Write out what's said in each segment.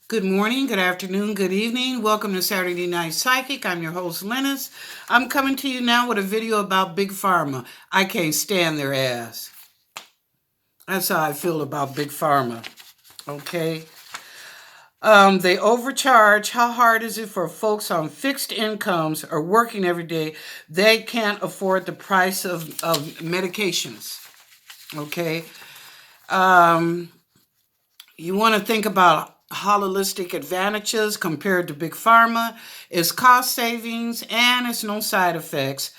Good morning, good afternoon, good evening. Welcome to Saturday Night Psychic. I'm your host, Lennis. I'm coming to you now with a video about Big Pharma. I can't stand their ass. That's how I feel about Big Pharma. Okay? They overcharge. How hard is it for folks on fixed incomes or working every day? They can't afford the price of medications. Okay? You want to think about holistic advantages compared to Big Pharma. It's cost savings and it's no side effects.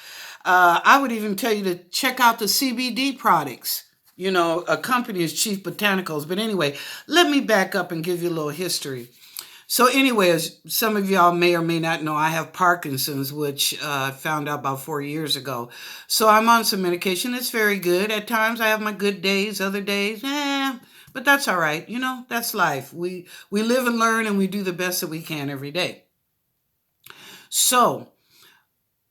I would even tell you to check out the CBD products. You know, a company is Cheef Botanicals. But anyway, let me back up and give you a little history. So anyway, as some of y'all may or may not know, I have Parkinson's, which I found out about 4 years ago. So I'm on some medication. It's very good. At times I have my good days, other days, but that's all right. You know, that's life. We live and learn and we do the best that we can every day. So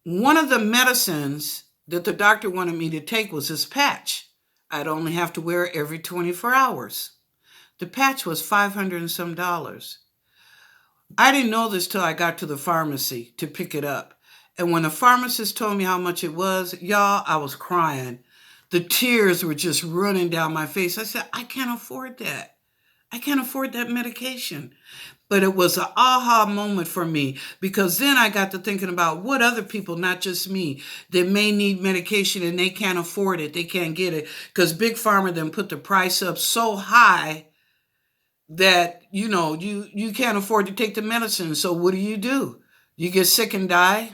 one of the medicines that the doctor wanted me to take was this patch. I'd only have to wear it every 24 hours. The patch was $500 and some. I didn't know this till I got to the pharmacy to pick it up. And when the pharmacist told me how much it was, y'all, I was crying. The tears were just running down my face. I said, I can't afford that. I can't afford that medication. But it was an aha moment for me because then I got to thinking about what other people, not just me, that may need medication and they can't afford it. They can't get it because Big Pharma then put the price up so high that, you can't afford to take the medicine. So what do? You get sick and die?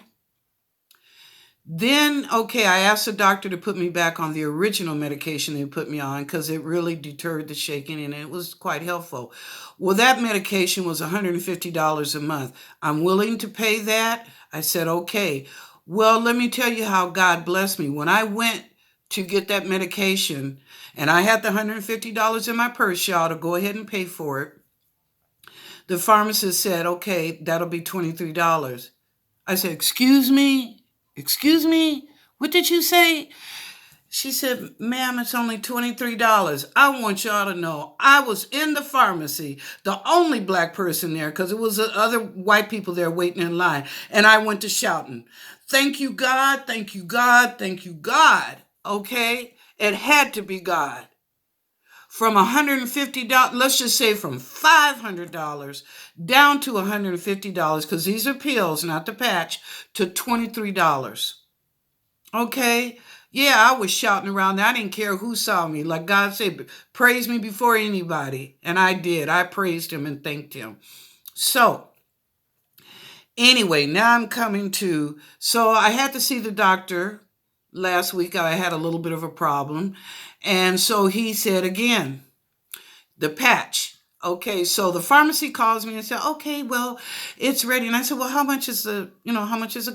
Then, okay, I asked the doctor to put me back on the original medication they put me on because it really deterred the shaking and it was quite helpful. Well, that medication was $150 a month. I'm willing to pay that. I said, okay. Well, let me tell you how God blessed me. When I went to get that medication and I had the $150 in my purse, y'all, to go ahead and pay for it, the pharmacist said, okay, that'll be $23. I said, excuse me? Excuse me? What did you say? She said, ma'am, it's only $23. I want y'all to know I was in the pharmacy, the only black person there, because it was other white people there waiting in line. And I went to shouting, thank you, God, thank you, God, thank you, God. Okay? It had to be God. From $150, let's just say from $500 down to $150, because these are pills, not the patch, to $23. Okay? Yeah, I was shouting around there. I didn't care who saw me. Like God said, praise me before anybody. And I did. I praised him and thanked him. So, anyway, now I'm coming to, so I had to see the doctor last week. I had a little bit of a problem. And so he said again, the patch. Okay, so the pharmacy calls me and said, okay, well, it's ready. And I said, well, how much is the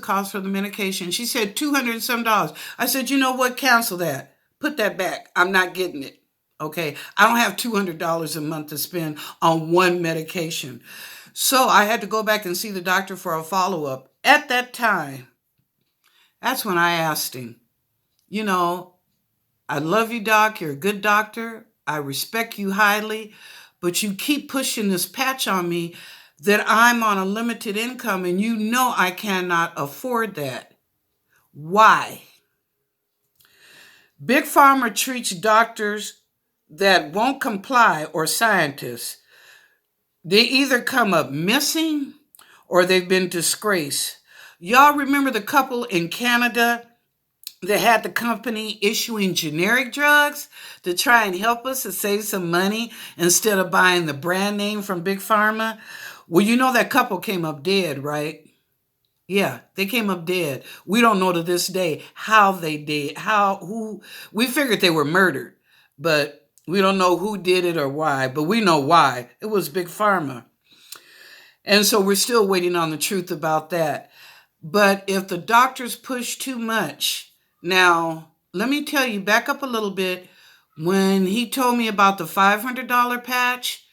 cost for the medication? She said, $200 and some. I said, you know what? Cancel that. Put that back. I'm not getting it. Okay, I don't have $200 a month to spend on one medication. So I had to go back and see the doctor for a follow-up. At that time, that's when I asked him, I love you, doc. You're a good doctor. I respect you highly, but you keep pushing this patch on me that I'm on a limited income and you know I cannot afford that. Why? Big Pharma treats doctors that won't comply or scientists. They either come up missing or they've been disgraced. Y'all remember the couple in Canada that had the company issuing generic drugs to try and help us to save some money instead of buying the brand name from Big Pharma? Well, you know that couple came up dead, right? Yeah, they came up dead. We don't know to this day how they did, we figured they were murdered, but we don't know who did it or why, but we know why. It was Big Pharma. And so we're still waiting on the truth about that. But if the doctors push too much, now, let me tell you, back up a little bit. When he told me about the $500 patch,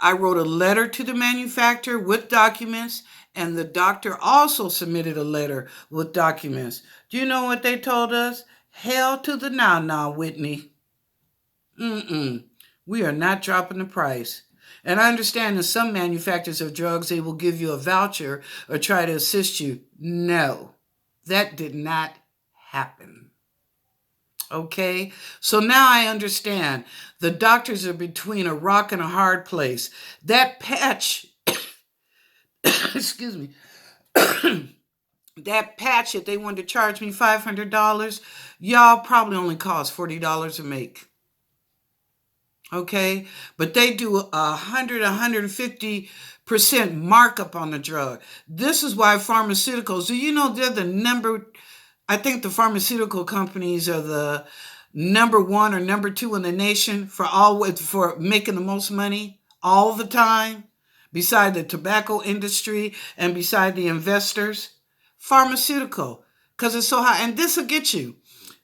I wrote a letter to the manufacturer with documents, and the doctor also submitted a letter with documents. Do you know what they told us? Hell to the now, Whitney. We are not dropping the price. And I understand that some manufacturers of drugs, they will give you a voucher or try to assist you. No, that did not happen. Okay, so now I understand. The doctors are between a rock and a hard place. That patch, excuse me, that patch that they wanted to charge me $500, y'all probably only cost $40 to make. Okay, but they do 150% markup on the drug. This is why pharmaceuticals, do you know they're the number, I think the pharmaceutical companies are the number one or number two in the nation for making the most money all the time, beside the tobacco industry and beside the investors. Pharmaceutical, because it's so high. And this will get you.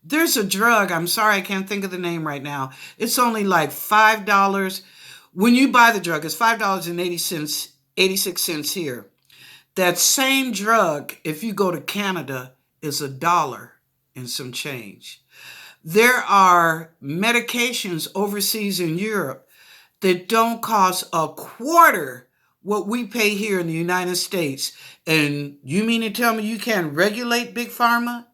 There's a drug, I'm sorry, I can't think of the name right now. It's only like $5. When you buy the drug, it's $5.80, 86 cents here. That same drug, if you go to Canada, is $1 and some change. There are medications overseas in Europe that don't cost a quarter what we pay here in the United States. And you mean to tell me you can't regulate Big Pharma?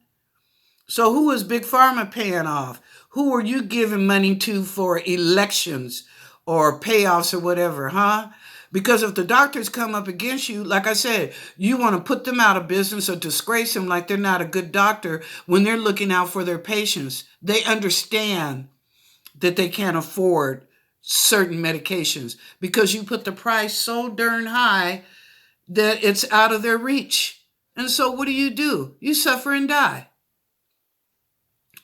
So who is Big Pharma paying off? Who are you giving money to for elections or payoffs or whatever, huh? Because if the doctors come up against you, like I said, you want to put them out of business or disgrace them like they're not a good doctor when they're looking out for their patients. They understand that they can't afford certain medications because you put the price so darn high that it's out of their reach. And so what do? You suffer and die.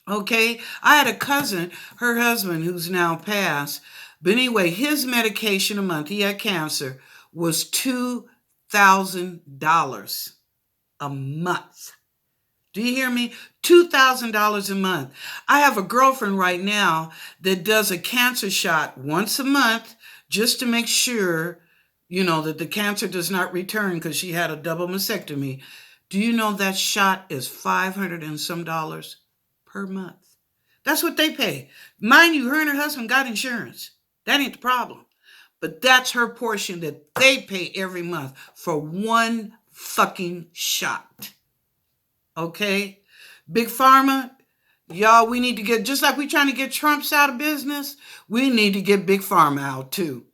Okay, I had a cousin, her husband, who's now passed. But anyway, his medication a month, he had cancer, was $2,000 a month. Do you hear me? $2,000 a month. I have a girlfriend right now that does a cancer shot once a month just to make sure, that the cancer does not return because she had a double mastectomy. Do you know that shot is $500 and some dollars per month? That's what they pay. Mind you, her and her husband got insurance. That ain't the problem. But that's her portion that they pay every month for one fucking shot. Okay? Big Pharma, y'all, we need to get, just like we're trying to get Trumps out of business, we need to get Big Pharma out too.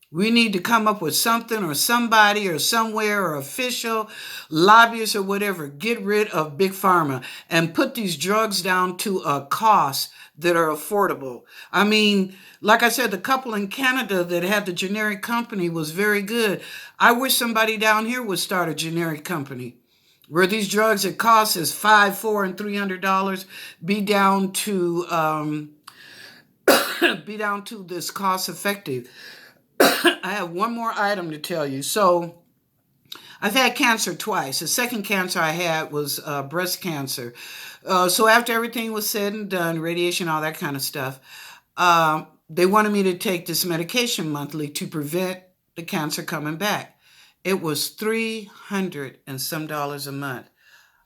We need to come up with something or somebody or somewhere or official, lobbyists or whatever, get rid of Big Pharma and put these drugs down to a cost that are affordable. I mean, like I said, the couple in Canada that had the generic company was very good. I wish somebody down here would start a generic company where these drugs that cost is $5, $4, and $300 be down to this cost effective. I have one more item to tell you. So I've had cancer twice. The second cancer I had was breast cancer. So after everything was said and done, radiation, all that kind of stuff, they wanted me to take this medication monthly to prevent the cancer coming back. It was $300 and some dollars a month.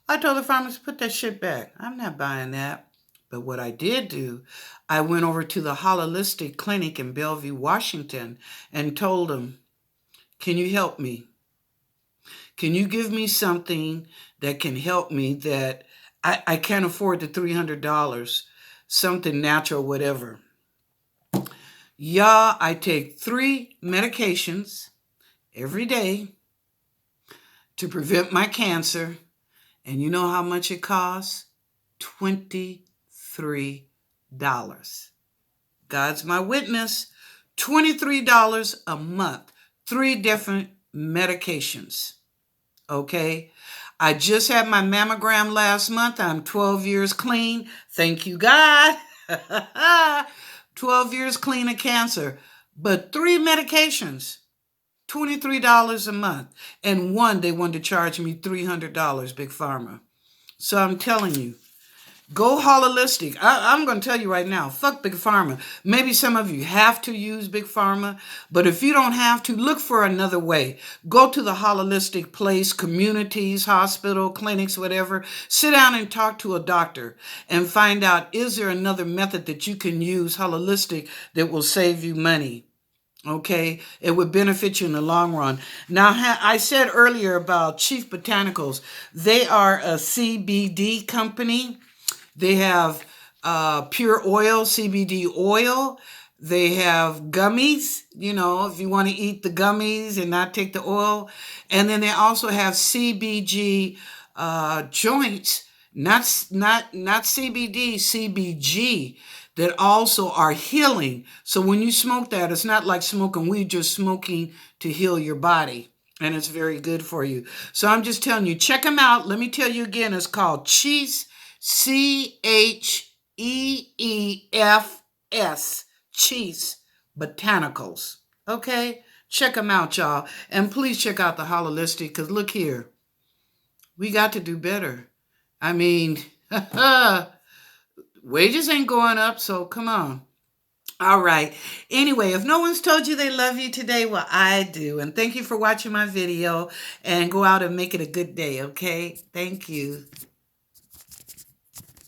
I told the pharmacist, put that shit back. I'm not buying that. But what I did do, I went over to the Holistic Clinic in Bellevue, Washington, and told them, can you help me? Can you give me something that can help me that I can't afford the $300, something natural, whatever. Yeah, I take 3 medications every day to prevent my cancer. And you know how much it costs? $23. God's my witness. $23 a month. 3 different medications. Okay? I just had my mammogram last month. I'm 12 years clean. Thank you, God. 12 years clean of cancer. But 3 medications. $23 a month. And one, they wanted to charge me $300, Big Pharma. So I'm telling you, go holistic. I'm going to tell you right now, fuck Big Pharma. Maybe some of you have to use Big Pharma, but if you don't have to, look for another way. Go to the holistic place, communities, hospital, clinics, whatever. Sit down and talk to a doctor and find out, is there another method that you can use holistic that will save you money? Okay, it would benefit you in the long run. Now, I said earlier about Cheef Botanicals. They are a CBD company. They have pure oil, CBD oil. They have gummies, you know, if you want to eat the gummies and not take the oil. And then they also have CBG joints, not CBD, CBG, that also are healing. So when you smoke that, it's not like smoking weed, just smoking to heal your body. And it's very good for you. So I'm just telling you, check them out. Let me tell you again, it's called Cheef, Cheefs, Cheef Botanicals. Okay? Check them out, y'all. And please check out the Holistic, because look here, we got to do better. I mean, wages ain't going up, so come on. All right. Anyway, if no one's told you they love you today, well, I do. And thank you for watching my video. And go out and make it a good day, okay? Thank you.